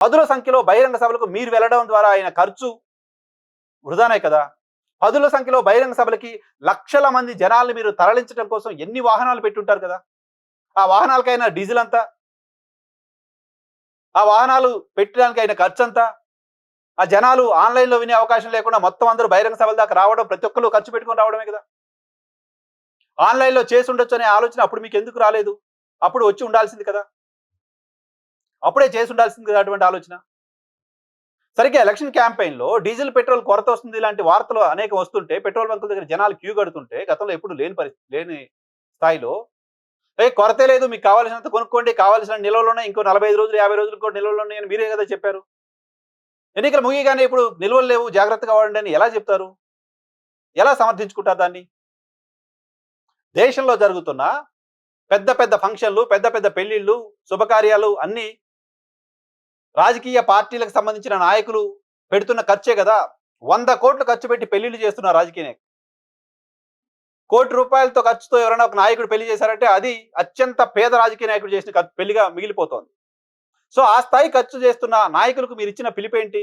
పదుల సంఖ్యలో బహిరంగ సభలకు మీరు వెళ్ళడం ద్వారా అయిన ఖర్చు వృధానే కదా! పదుల సంఖ్యలో బహిరంగ సభలకి లక్షల మంది జనాల్ని మీరు తరలించడం కోసం ఎన్ని వాహనాలు పెట్టుంటారు కదా! ఆ వాహనాలకైన డీజిల్ అంతా? ఆ వాహనాలు పెట్టడానికి అయిన ఖర్చంతా? ఆ జనాలు ఆన్‌లైన్‌లో వినే అవకాశం లేకుండా మొత్తం అందరూ బహిరంగ సభల దాకా రావడం, ప్రతి ఒక్కళ్ళు ఖర్చు పెట్టుకొని రావడమే కదా! ఆన్‌లైన్‌లో చేసుండొచ్చు అనే ఆలోచన అప్పుడు మీకెందుకు రాలేదు? అప్పుడు వచ్చి ఉండాల్సింది కదా! అప్పుడే చేసుండాల్సింది కదా అటువంటి ఆలోచన. సరిగ్గా ఎలక్షన్ క్యాంపెయిన్‌లో డీజిల్, పెట్రోల్ కొరత వస్తుంది ఇలాంటి వార్తలు అనేకం వస్తుంటే, పెట్రోల్ బంకుల దగ్గర జనాలు క్యూ కడుతుంటే, గతంలో ఎప్పుడు లేని లేని స్థాయిలో, కొరతే లేదు మీకు కావాల్సినంత కొనుక్కోండి, కావాల్సిన నిల్వలున్నాయి. ఇంకో 45 రోజులు, 50 రోజులు కూడా నిల్వలున్నాయని మీరే కదా చెప్పారు. ఎన్నికలు ముగియగానే ఇప్పుడు నిల్వలు లేవు జాగ్రత్తగా వాడండి అని ఎలా చెప్తారు? ఎలా సమర్థించుకుంటారు దాన్ని? దేశంలో జరుగుతున్న పెద్ద పెద్ద ఫంక్షన్‌లు, పెద్ద పెద్ద పెళ్ళిళ్ళు, శుభకార్యాలు అన్నీ రాజకీయ పార్టీలకు సంబంధించిన నాయకులు పెడుతున్న ఖర్చే గదా! 100,00,00,000 ఖర్చు పెట్టి పెళ్లిళ్లు చేస్తున్నారు రాజకీయ నాయకులు. ₹1,00,00,000 ఖర్చుతో ఎవరైనా ఒక నాయకుడు పెళ్లి చేశారంటే అది అత్యంత పేద రాజకీయ నాయకుడు చేసిన పెళ్లిగా మిగిలిపోతోంది. సో, ఆ స్థాయి ఖర్చు చేస్తున్న నాయకులకు మీరిచ్చిన పిలుపేంటి?